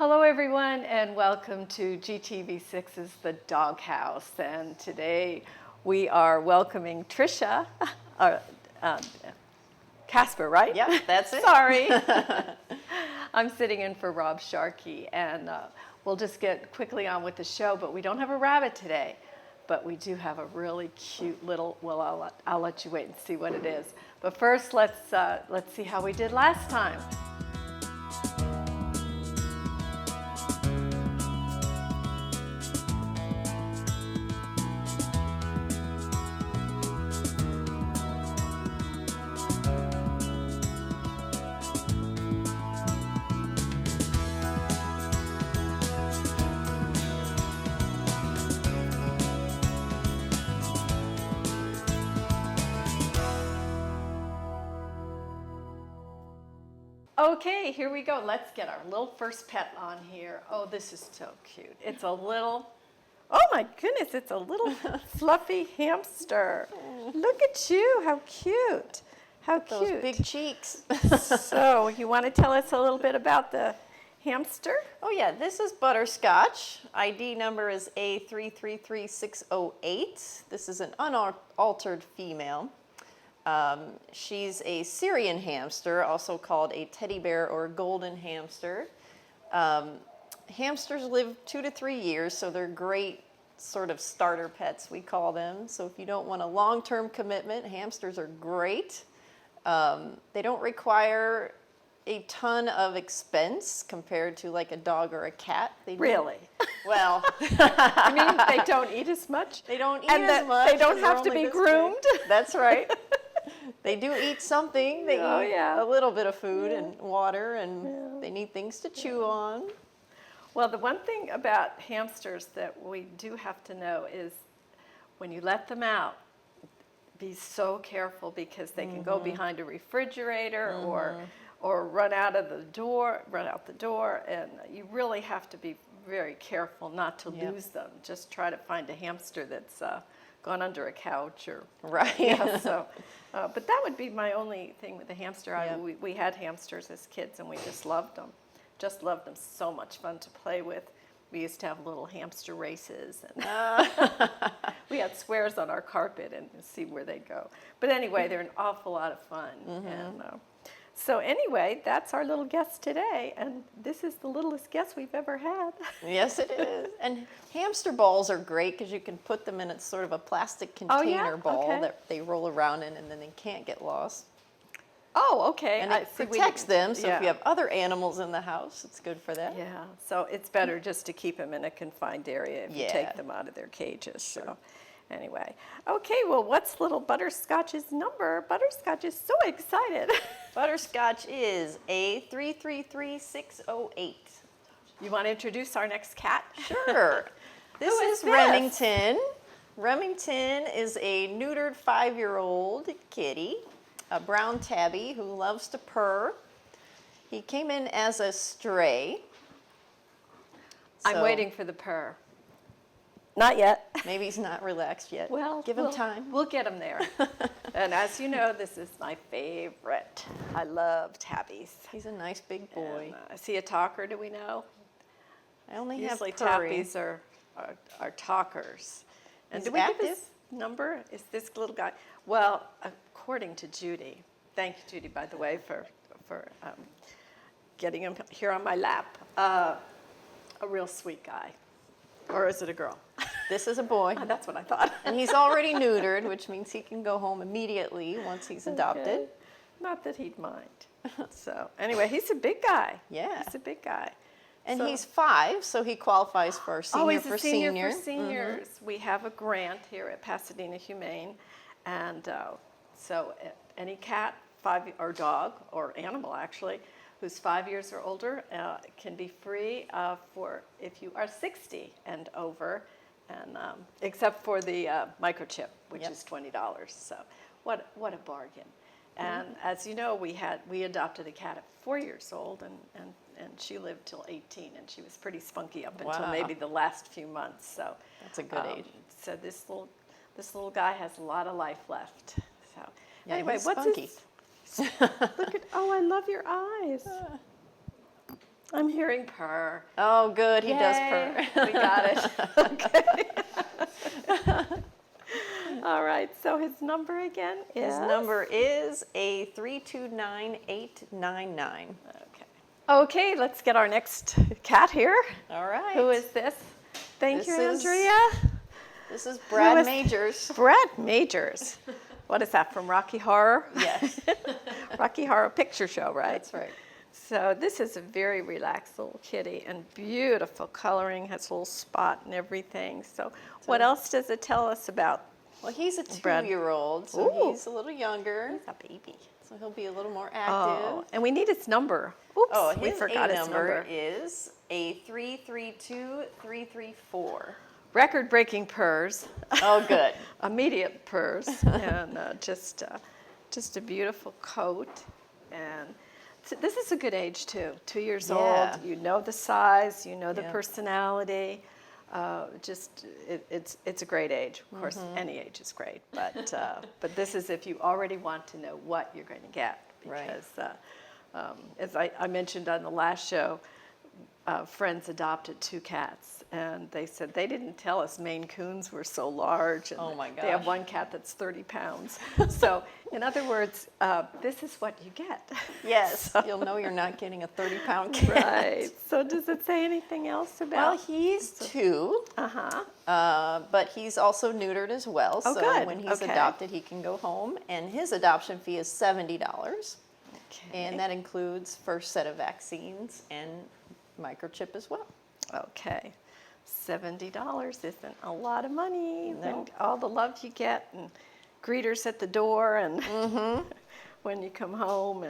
Hello everyone and welcome to GTV6's The Doghouse, and today we are welcoming Trisha, Casper, right? Yep, that's it. Sorry. I'm sitting in for Rob Sharkey, and we'll just get quickly on with the show, but we don't have a rabbit today, but we do have a really cute little, well, I'll let you wait and see what it is. But first, let's see how we did last time. Okay, here we go. Let's get our little first pet on here. Oh, this is so cute. It's a little, oh my goodness, it's a little fluffy hamster. Look at you, how cute. How cute. Those big cheeks. So, you want to tell us a little bit about the hamster? Oh yeah, this is Butterscotch. ID number is A333608. This is an unaltered female. She's a Syrian hamster, also called a teddy bear or golden hamster. Hamsters live 2 to 3 years, so they're great sort of starter pets, we call them. So if you don't want a long-term commitment, hamsters are great. They don't require a ton of expense compared to like a dog or a cat. Really? Well, I mean, they don't eat as much? They don't eat as much. They don't have to be groomed? That's right. They do eat something. They eat a little bit of food and water, and they need things to chew on. Well, the one thing about hamsters that we do have to know is when you let them out, be so careful because they can go behind a refrigerator or run out the door, and you really have to be very careful not to lose them. Just try to find a hamster that's gone under a couch or right. Yeah, so, but that would be my only thing with the hamster. We had hamsters as kids, and we just loved them. Just loved them. So much fun to play with. We used to have little hamster races, and we had squares on our carpet and see where they go. But anyway, they're an awful lot of fun. And so anyway, that's our little guest today, and this is the littlest guest we've ever had. Yes, it is. And hamster balls are great because you can put them in sort of a plastic container ball that they roll around in, and then they can't get lost. Oh, okay. And it protects them, so if you have other animals in the house, it's good for them. Yeah, so it's better just to keep them in a confined area if you take them out of their cages. Sure. So anyway, okay, well, what's little Butterscotch's number? Butterscotch is so excited. Butterscotch is A333608. You want to introduce our next cat? Sure. This is Remington. Remington is a neutered 5-year-old kitty, a brown tabby who loves to purr. He came in as a stray. I'm waiting for the purr. Not yet. Maybe he's not relaxed yet. Well, give him time. We'll get him there. And as you know, this is my favorite. I love tabbies. He's a nice big boy. And, is he a talker, do we know? I only Usually have purring. tabbies are talkers. And He's do we active? give his number? Is this little guy? Well, according to Judy, thank you, Judy, by the way, for getting him here on my lap. A real sweet guy. Or is it a girl? This is a boy. That's what I thought. And he's already neutered, which means he can go home immediately once he's adopted. Okay. Not that he'd mind. So anyway, he's a big guy. Yeah. He's a big guy. And he's 5, so he qualifies for senior he's for a senior senior. for seniors. We have a grant here at Pasadena Humane, and so any cat, or dog, or animal actually, who's 5 years or older can be free for if you are 60 and over, and except for the microchip, which is $20. So what a bargain! And as you know, we adopted a cat at 4 years old, and she lived till 18, and she was pretty spunky up until maybe the last few months. So that's a good age. So this little guy has a lot of life left. So yeah, anyway, he's what's spunky. Look at, I love your eyes. I'm hearing purr. Oh, good. He does Yay, purr. We got it. Okay. All right. So his number again is? His number is a 329899. Okay. Okay, let's get our next cat here. All right. Who is this? Thank you, This is- Andrea. This is Brad is- Majors. Brad Majors. What is that, from Rocky Horror? Yes, Rocky Horror Picture Show, right? that's right. So this is a very relaxed little kitty and beautiful coloring, has a little spot and everything. So what else does it tell us about? Well, he's a Brad. 2-year-old, so Ooh. he's a little younger. He's a baby. So he'll be a little more Oh, active. and we need its number. Oops, Oh, we his forgot A its number. is a 332334. Record-breaking purrs. Oh, good. Immediate purrs, and just a beautiful coat. And this is a good age too. 2 years Yeah. old. You know the size. You know the Yeah. personality. It's a great age. Of course, any age is great, but this is if you already want to know what you're going to get, Right. because as I mentioned on the last show, friends adopted 2 cats, and they said they didn't tell us Maine Coons were so large. And Oh my They have gosh. one cat that's 30 pounds. So, in other words, this is what you get. Yes, you'll know you're not getting a 30-pound cat. Right. So, does it say anything else Well, about? he's 2, but he's also neutered as well. Oh, so good. when he's Okay. adopted, he can go home, and his adoption fee is $70, Okay. and that includes first set of vaccines and microchip as well. Okay. $70 isn't a lot of money. No. And all the love you get, and greeters at the door, and when you come home,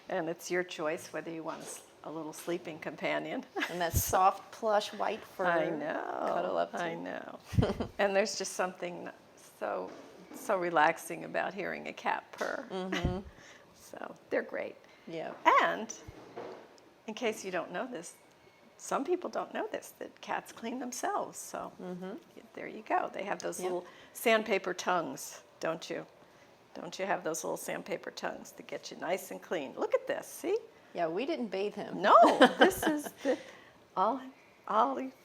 and it's your choice whether you want a little sleeping companion. And that soft, plush, white fur. I know. Cuddle up to. I know. And there's just something so relaxing about hearing a cat purr. So they're great. Yeah. And in case you don't know this, some people don't know this, that cats clean themselves. So there you go. They have those little sandpaper tongues, don't you? Don't you have those little sandpaper tongues that get you nice and clean? Look at this. See? Yeah, we didn't bathe him. No, this is all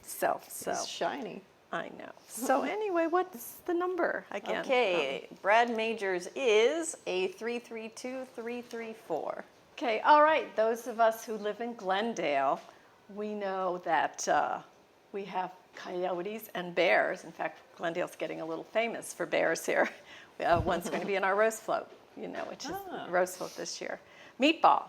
self. So He's shiny. I know. So anyway, what's the number again? Okay, Brad Majors is a 332334. Okay, all right. Those of us who live in Glendale, we know that we have coyotes and bears. In fact, Glendale's getting a little famous for bears here. One's going to be in our roast float, which is roast float this year. Meatball.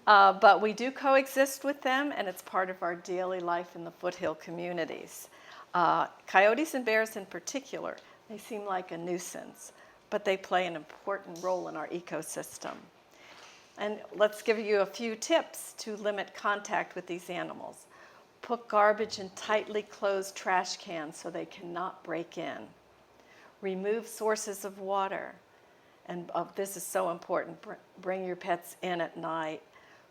But we do coexist with them, and it's part of our daily life in the foothill communities. Coyotes and bears in particular, they seem like a nuisance, but they play an important role in our ecosystem. And let's give you a few tips to limit contact with these animals. Put garbage in tightly closed trash cans so they cannot break in. Remove sources of water. And this is so important. Bring your pets in at night.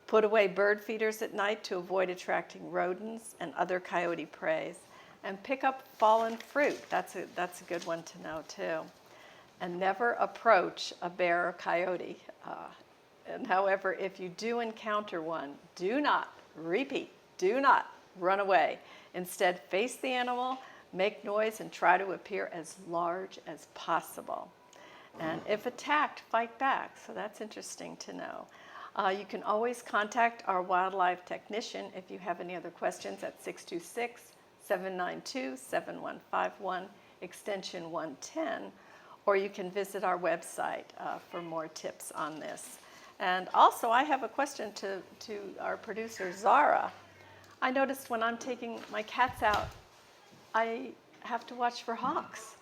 Put away bird feeders at night to avoid attracting rodents and other coyote preys. And pick up fallen fruit. That's a good one to know too. And never approach a bear or coyote. And however, if you do encounter one, do not run away. Instead, face the animal, make noise, and try to appear as large as possible. And if attacked, fight back. So that's interesting to know. You can always contact our wildlife technician if you have any other questions at 626-792-7151, extension 110, or you can visit our website for more tips on this. And also, I have a question to our producer, Zara. I noticed when I'm taking my cats out, I have to watch for hawks.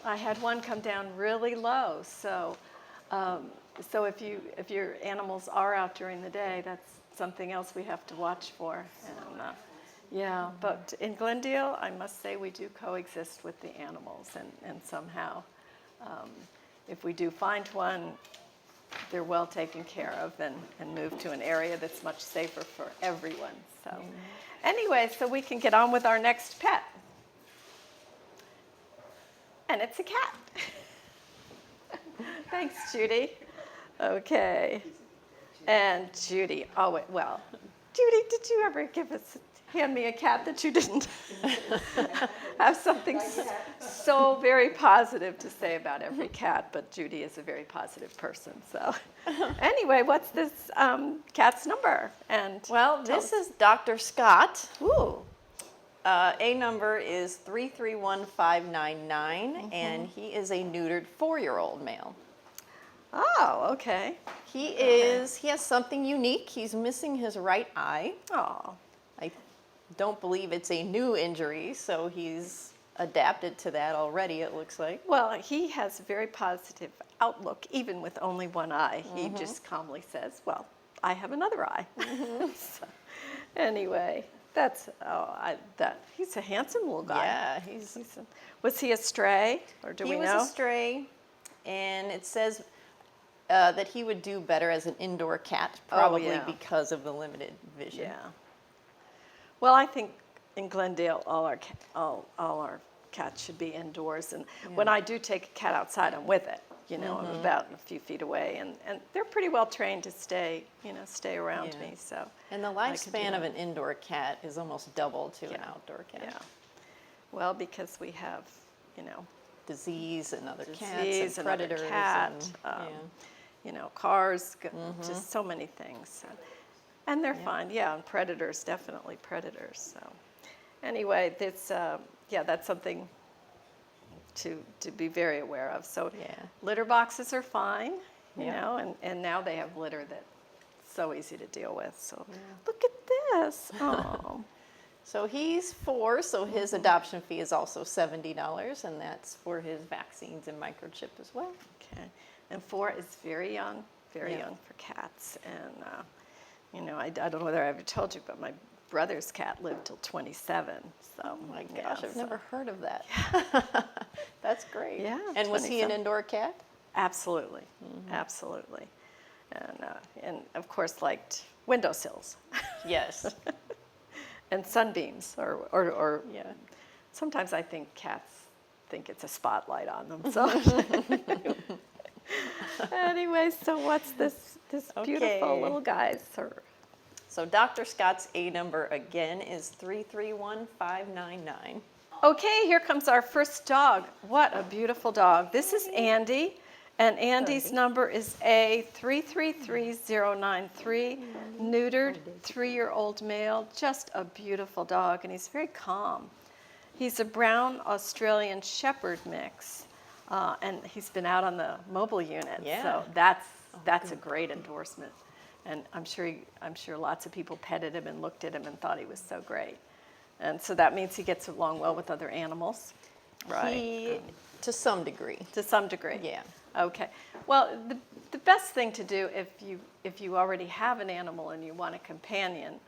I had one come down really low, so if your animals are out during the day, that's something else we have to watch for. And but in Glendale, I must say we do coexist with the animals, and somehow, if we do find one, they're well taken care of and moved to an area that's much safer for everyone. So anyway, so we can get on with our next pet. And it's a cat. Thanks, Judy. Okay. And Judy, Judy, did you ever hand me a cat that you didn't have something so very positive to say about every cat? But Judy is a very positive person. So anyway, what's this cat's number? And Well, this is Dr. Scott. ooh, A number is 331599, and he is a neutered 4-year-old male. oh, okay. He has something unique. He's missing his right eye. Oh, I don't believe it's a new injury, so he's adapted to that already, it looks like. well, he has a very positive outlook, even with only one eye. He just calmly says, well, I have another eye. So, anyway, he's a handsome little guy. Yeah, Was he a stray, or do we know? He was a stray, and it says that he would do better as an indoor cat, probably yeah. because of the limited vision. Yeah. Well, I think in Glendale, all our cats should be indoors. And when I do take a cat outside, I'm with it. I'm about a few feet away, and they're pretty well trained to stay around me. So. And the lifespan of an indoor cat is almost double to an outdoor cat. Yeah. Well, because we have, Disease and other disease cats and and other predators. cat, And, cars, just so many things. And they're fine, and predators, definitely predators. So anyway, that's something to be very aware of. So litter boxes are fine, and now they have litter that's so easy to deal with. So look at this. Oh. So he's 4, so his adoption fee is also $70, and that's for his vaccines and microchip as well. Okay. And 4 is very young for cats. And, I don't know whether I ever told you, but my brother's cat lived till 27. So, Oh my gosh, I've never heard of that. That's great. Yeah. And was he an 27. indoor cat? Absolutely. Absolutely. And of course, liked windowsills Yes. and sunbeams or sometimes I think cats think it's a spotlight on them. So anyway, so what's this beautiful little guy, sir? So Dr. Scott's A number again is 331599. Okay, here comes our first dog. What a beautiful dog. This is Andy, and Andy's number is A333093, neutered, 3-year-old male, just a beautiful dog, and he's very calm. He's a brown Australian Shepherd mix, and he's been out on the mobile unit, so that's a great endorsement. And I'm sure lots of people petted him and looked at him and thought he was so great. And so that means he gets along well with other animals, right? To some degree. To some degree. Yeah. Okay. Well, the best thing to do if you already have an animal and you want a companion,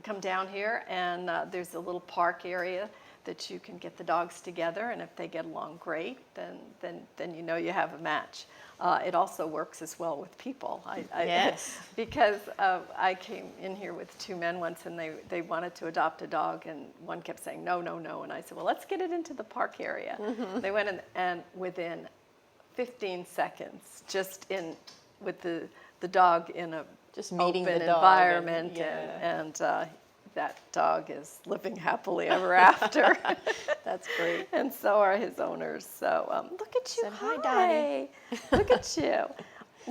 come down here and there's a little park area that you can get the dogs together, and if they get along great, then you have a match. It also works as well with people. Yes. Because I came in here with 2 men once, and they wanted to adopt a dog, and one kept saying, no, no, no. And I said, well, let's get it into the park area. They went in, and within 15 seconds, with the dog in a Just meeting open the dog environment, and that dog is living happily ever after. That's great. And so are his owners. So look at you. Said, "Hi, Donnie." Look at you.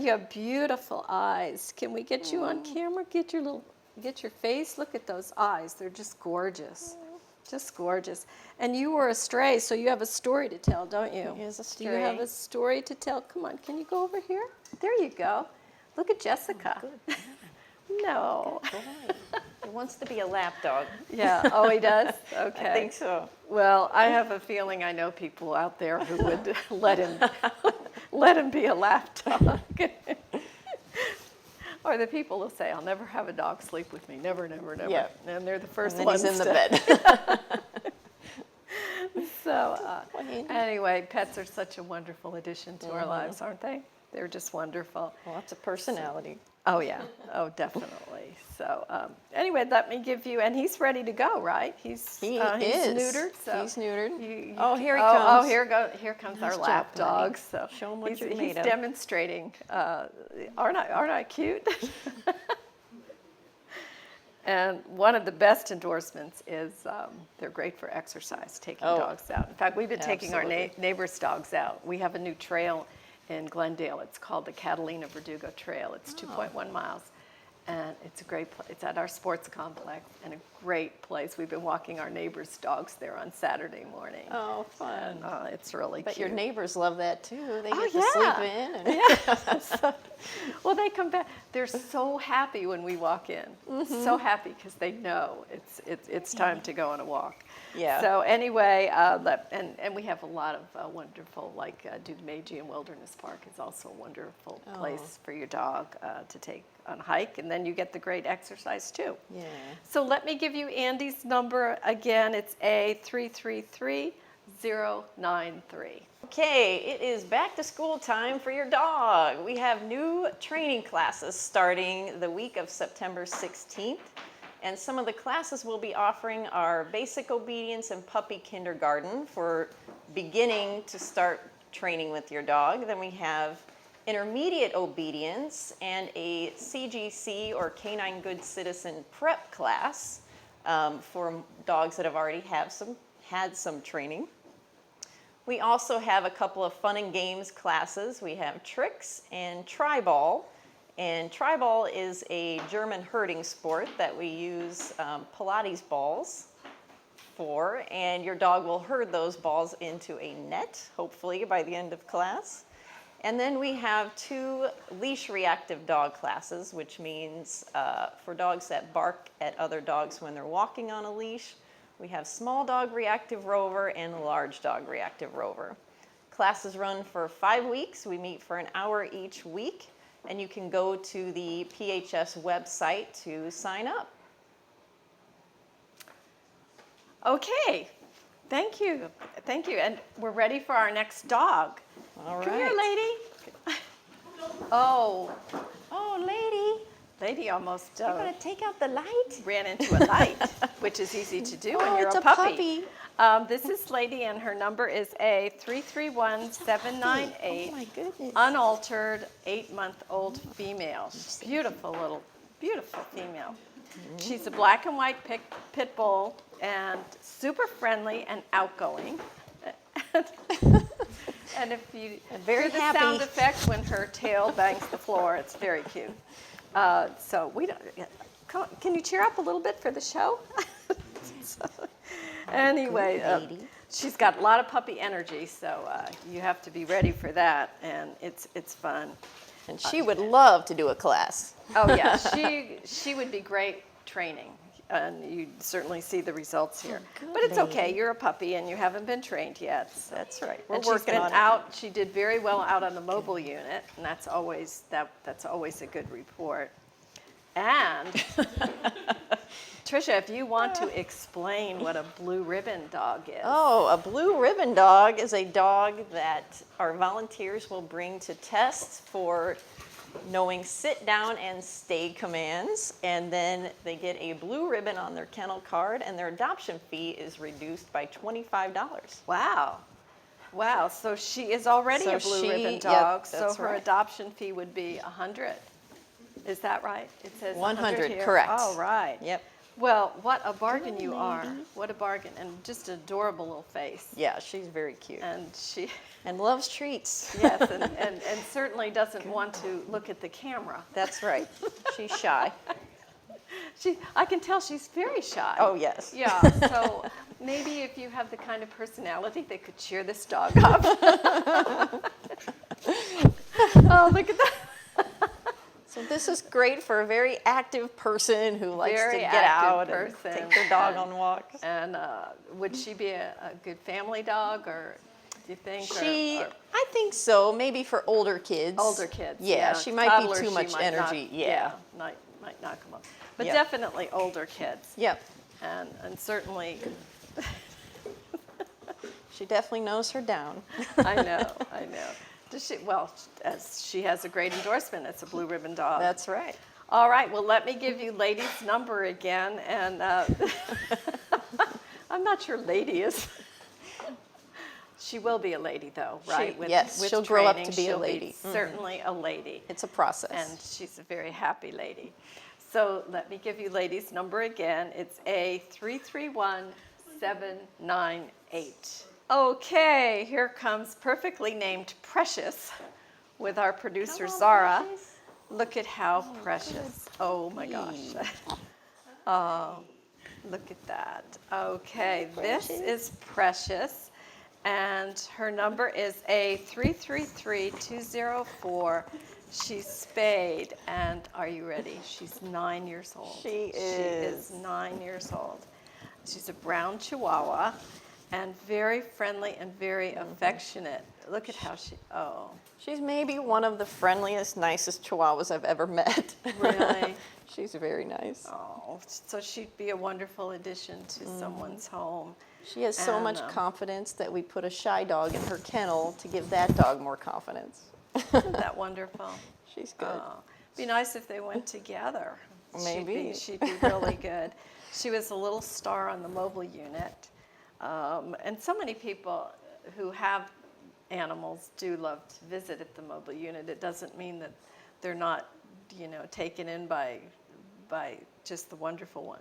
You have beautiful eyes. Can we get you on camera? Get your face. Look at those eyes. They're just gorgeous. Just gorgeous. And you were a stray, so you have a story to tell, don't you? He is a Do you have stray. a story to tell? Come on, can you go over here? There you go. Look at Jessica. No. He wants to be a lap dog. Yeah. Oh, he does? Okay. I think so. Well, I have a feeling I know people out there who would let him be a lap dog. Or the people will say, I'll never have a dog sleep with me. Never, never, never. Yeah. And they're the first And then ones he's in the to- bed. So anyway, pets are such a wonderful addition to our lives, aren't they? They're just wonderful. Lots of personality. Oh, yeah. Oh, definitely. So anyway, let me give you, and he's ready to go, right? He's neutered. So He's neutered. Oh, here he Oh, comes. here comes Nice our lap job, buddy. dog. So Show him what he's, you're he's made of. demonstrating. Aren't I cute? And one of the best endorsements is they're great for exercise, taking dogs out. In fact, we've been taking our neighbors' dogs out. We have a new trail in Glendale. It's called the Catalina Verdugo Trail. It's 2.1 miles. And it's a great place. It's at our sports complex and a great place. We've been walking our neighbors' dogs there on Saturday morning. Oh, fun. And, it's really But cute. your neighbors love that too. They get to sleep in. And Yeah. Well, they come back. They're so happy when we walk in. So happy because they know it's time to go on a walk. Yeah. So anyway, and we have a lot of wonderful, like Dumagian Wilderness Park is also a wonderful place for your dog to take on a hike, and then you get the great exercise too. Yeah. So let me give you Andy's number again. It's A333093. Okay, it is back to school time for your dog. We have new training classes starting the week of September 16th. And some of the classes we'll be offering are basic obedience and puppy kindergarten for beginning to start training with your dog. Then we have intermediate obedience and a CGC or Canine Good Citizen prep class for dogs that have already had some training. We also have a couple of fun and games classes. We have tricks and tri-ball. And tri-ball is a German herding sport that we use Pilates balls for, and your dog will herd those balls into a net, hopefully by the end of class. And then we have 2 leash reactive dog classes, which means for dogs that bark at other dogs when they're walking on a leash, we have small dog reactive rover and large dog reactive rover. Classes run for 5 weeks. We meet for an hour each week. And you can go to the PHS website to sign up. Okay, thank you. Thank you. And we're ready for our next dog. All right. Come here, lady. Oh, lady. lady almost You're going to take out the light? ran into a light, which is easy to do when you're it's a a puppy. This is Lady, and her number is A331798. Oh my goodness. Unaltered, 8-month-old female. Beautiful female. She's a black and white pit bull and super friendly and outgoing. And if you hear the sound effect when her tail bangs the floor, it's very cute. So we don't. Can you cheer up a little bit for the show? Anyway, she's got a lot of puppy energy, so you have to be ready for that, and it's fun. And she would love to do a class. Oh yeah, she would be great training, and you certainly see the results here. But it's okay. You're a puppy, and you haven't been trained yet. So. That's right. We're And working she's been on out. She did very well out on the mobile unit, and that's always a good report. And Tricia, if you want to explain what a blue ribbon dog is. Oh, a blue ribbon dog is a dog that our volunteers will bring to test for knowing sit down and stay commands, and then they get a blue ribbon on their kennel card, and their adoption fee is reduced by $25. Wow. So she is already a blue ribbon dog, so her adoption fee would be $100. Is that right? It says 100, here. correct. Oh, right. Yep. Well, what a bargain you are. What a bargain. And just an adorable little face. Yeah, she's very cute. And loves treats. Yes, and certainly doesn't want to look at the camera. That's right. She's shy. I can tell she's very shy. Oh, yes. Yeah, so maybe if you have the kind of personality that could cheer this dog up. Oh, look at that. So this is great for a very active person who likes to get out and take their dog on walks. And would she be a good family dog, or do you think? I think so. Maybe for older kids. Older kids. Yeah, she might Toddlers, be too much energy. Might knock them up. But definitely older kids. Yep. And certainly. She definitely knows her down. I know. Does she? Well, as she has a great endorsement. It's a blue ribbon dog. That's right. All right. Well, let me give you Lady's number again, and I'm not sure Lady is. She will be a lady, though, right? With she'll grow up to be a lady. Certainly a lady. It's a process. And she's a very happy lady. So let me give you ladies' number again. It's A331798. Okay, here comes perfectly named Precious with our producer Come on, Zara. Precious. Look at how precious. Oh my gosh. Oh, look at that. Okay, this is Precious, and her number is A333204. She's spayed, and are you ready? She's 9 years old. She is. She is 9 years old. She's a brown Chihuahua, and very friendly and very affectionate. Look at how She's maybe one of the friendliest, nicest Chihuahuas I've ever met. Really? She's very nice. Oh, so she'd be a wonderful addition to someone's home. She has so much And, confidence that we put a shy dog in her kennel to give that dog more confidence. Isn't that wonderful? She's good. Oh, be nice if they went together. Maybe. She'd be really good. She was a little star on the mobile unit. And so many people who have animals do love to visit at the mobile unit. It doesn't mean that they're not, taken in by just the wonderful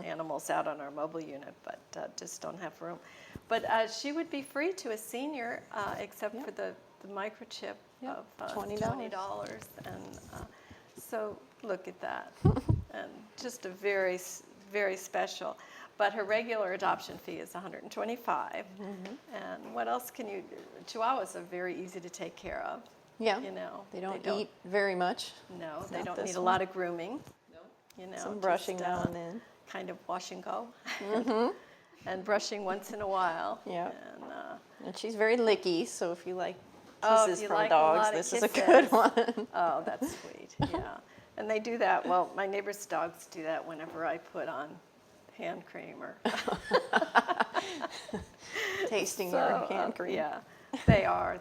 animals out on our mobile unit, but just don't have room. But she would be free to a senior, except for the microchip of $20. And so look at that. And just a very, very special. But her regular adoption fee is $125. And what else can you do? Chihuahuas are very easy to take care of. Yeah. They don't eat very much. No, they Not don't this need a one. lot of grooming. Some brushing just, now and then. Kind of wash and go. And brushing once in a while. Yeah. And, And she's very licky, so if you like Oh, if kisses you from like a dogs, lot of this is a kisses. good one. oh, that's sweet. Yeah. And they do that. Well, my neighbor's dogs do that whenever I put on hand cream or Tasting your hand cream. Yeah, they are.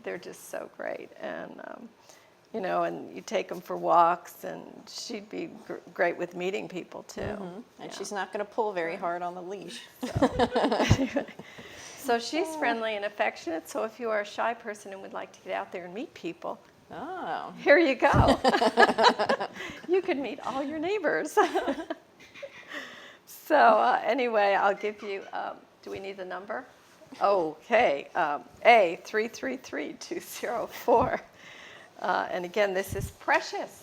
They're just so great. And and you take them for walks, and she'd be great with meeting people too. And she's not going to pull very hard on the leash. So she's friendly and affectionate. So if you are a shy person and would like to get out there and meet people, Oh. here you go. You could meet all your neighbors. So anyway, I'll give you, do we need the number? Okay, A333204. And again, this is Precious.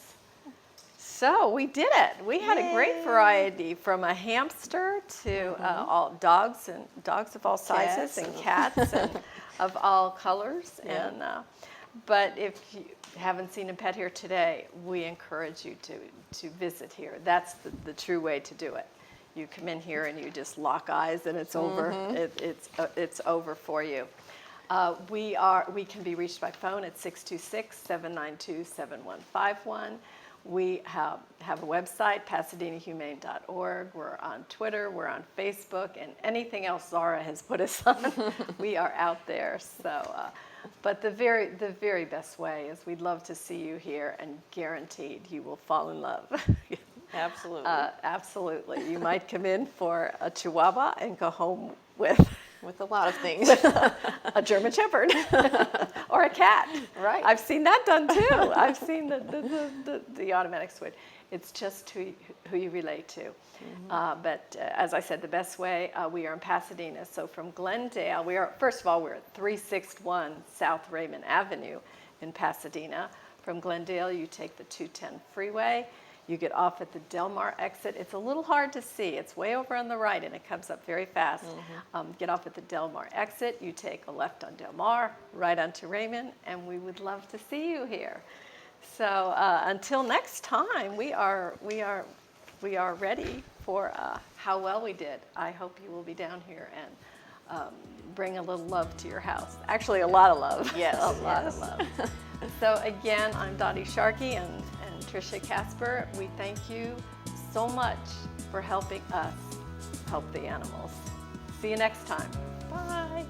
So we did it. We had a great variety, from a hamster to all dogs of all sizes, and cats and of all colors. Yeah. And but if you haven't seen a pet here today, we encourage you to visit here. That's the true way to do it. You come in here and you just lock eyes, and it's over. It's over for you. We can be reached by phone at 626-792-7151. We have a website, pasadenahumane.org. We're on Twitter, we're on Facebook, and anything else Zara has put us on, we are out there. So, but the very best way is we'd love to see you here, and guaranteed you will fall in love. Absolutely. Absolutely. You might come in for a Chihuahua and go home with With a lot of things. a German Shepherd or a cat. Right. I've seen that done too. I've seen the automatic switch. It's just who you relate to. But as I said, the best way, we are in Pasadena. So from Glendale, first of all, we're at 361 South Raymond Avenue in Pasadena. From Glendale, you take the 210 freeway. You get off at the Del Mar exit. It's a little hard to see. It's way over on the right, and it comes up very fast. Get off at the Del Mar exit. You take a left on Del Mar, right onto Raymond, and we would love to see you here. So until next time, we are ready for how well we did. I hope you will be down here and bring a little love to your house. Actually, a lot of love. Yes. A lot of love. So again, I'm Dottie Sharkey and Tricia Casper. We thank you so much for helping us help the animals. See you next time. Bye.